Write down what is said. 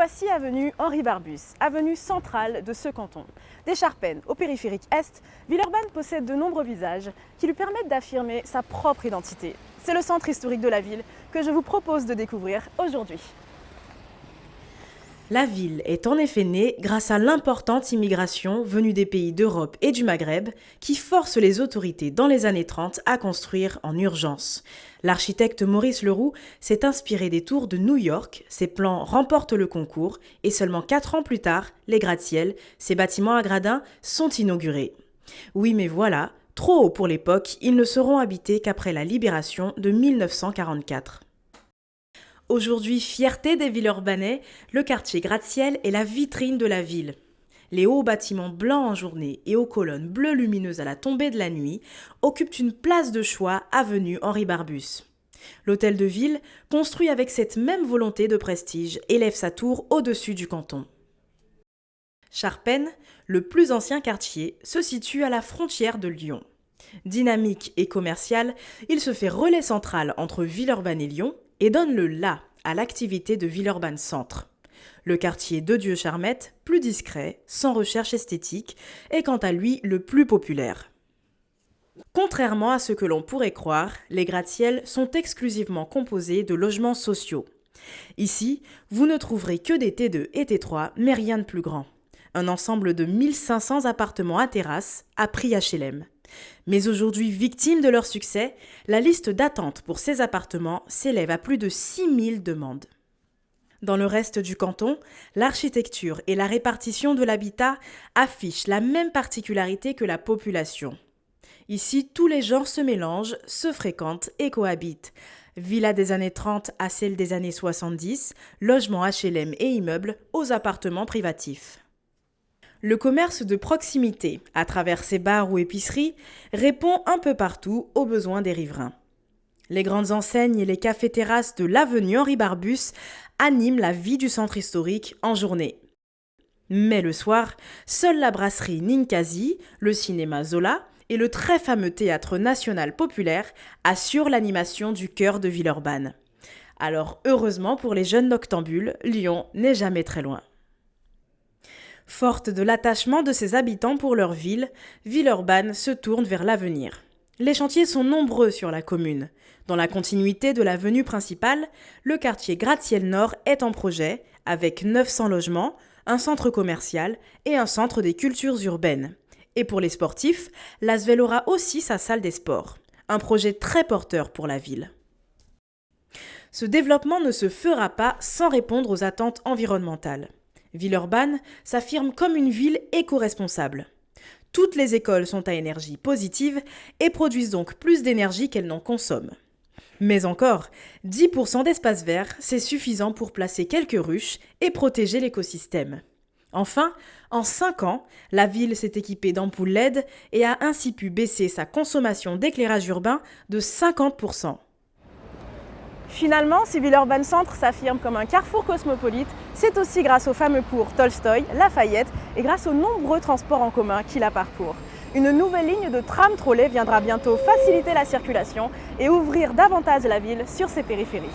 voici avenue Henri Barbus, avenue centrale de ce canton. Des Charpennes au périphérique Est, Villeurbanne possède de nombreux visages qui lui permettent d'affirmer sa propre identité. C'est le centre historique de la ville que je vous propose de découvrir aujourd'hui. La ville est en effet née grâce à l'importante immigration venue des pays d'Europe et du Maghreb qui force les autorités dans les années 30 à construire en urgence. L'architecte Maurice Leroux s'est inspiré des tours de New York, ses plans remportent le concours et seulement 4 ans plus tard, les gratte-ciel, ces bâtiments à gradins, sont inaugurés. Oui mais voilà, trop haut pour l'époque, ils ne seront habités qu'après la libération de 1944. Aujourd'hui, fierté des Villeurbanais, le quartier gratte-ciel est la vitrine de la ville. Les hauts bâtiments blancs en journée et aux colonnes bleues lumineuses à la tombée de la nuit occupent une place de choix avenue Henri Barbus. L'hôtel de ville, construit avec cette même volonté de prestige, élève sa tour au-dessus du canton. Charpennes, le plus ancien quartier, se situe à la frontière de Lyon. Dynamique et commercial, il se fait relais central entre Villeurbanne et Lyon et donne le la à l'activité de Villeurbanne Centre. Le quartier de Dieu-Charmette, plus discret, sans recherche esthétique, est quant à lui le plus populaire. Contrairement à ce que l'on pourrait croire, les gratte-ciel sont exclusivement composés de logements sociaux. Ici, vous ne trouverez que des T2 et T3, mais rien de plus grand. Un ensemble de 1500 appartements à terrasse à prix HLM. Mais aujourd'hui victimes de leur succès, la liste d'attente pour ces appartements s'élève à plus de 6000 demandes. Dans le reste du canton, l'architecture et la répartition de l'habitat affichent la même particularité que la population. Ici, tous les genres se mélangent, se fréquentent et cohabitent. Villas des années 30 à celles des années 70, logements HLM et immeubles aux appartements privatifs. Le commerce de proximité, à travers ses bars ou épiceries, répond un peu partout aux besoins des riverains. Les grandes enseignes et les cafés-terrasses de l'avenue Henri Barbus animent la vie du centre historique en journée. Mais le soir, seule la brasserie Ninkasi, le cinéma Zola et le très fameux théâtre national populaire assurent l'animation du cœur de Villeurbanne. Alors heureusement pour les jeunes noctambules, Lyon n'est jamais très loin. Forte de l'attachement de ses habitants pour leur ville, Villeurbanne se tourne vers l'avenir. Les chantiers sont nombreux sur la commune. Dans la continuité de l'avenue principale, le quartier Gratte-ciel Nord est en projet, avec 900 logements, un centre commercial et un centre des cultures urbaines. Et pour les sportifs, l'Asvel aura aussi sa salle des sports. Un projet très porteur pour la ville. Ce développement ne se fera pas sans répondre aux attentes environnementales. Villeurbanne s'affirme comme une ville éco-responsable. Toutes les écoles sont à énergie positive et produisent donc plus d'énergie qu'elles n'en consomment. Mais encore, 10% d'espace vert, c'est suffisant pour placer quelques ruches et protéger l'écosystème. Enfin, en 5 ans, la ville s'est équipée d'ampoules LED et a ainsi pu baisser sa consommation d'éclairage urbain de 50%. Finalement, si Villeurbanne Centre s'affirme comme un carrefour cosmopolite, c'est aussi grâce au fameux cours Tolstoï, Lafayette et grâce aux nombreux transports en commun qui la parcourent. Une nouvelle ligne de tram-trolley viendra bientôt faciliter la circulation et ouvrir davantage la ville sur ses périphéries.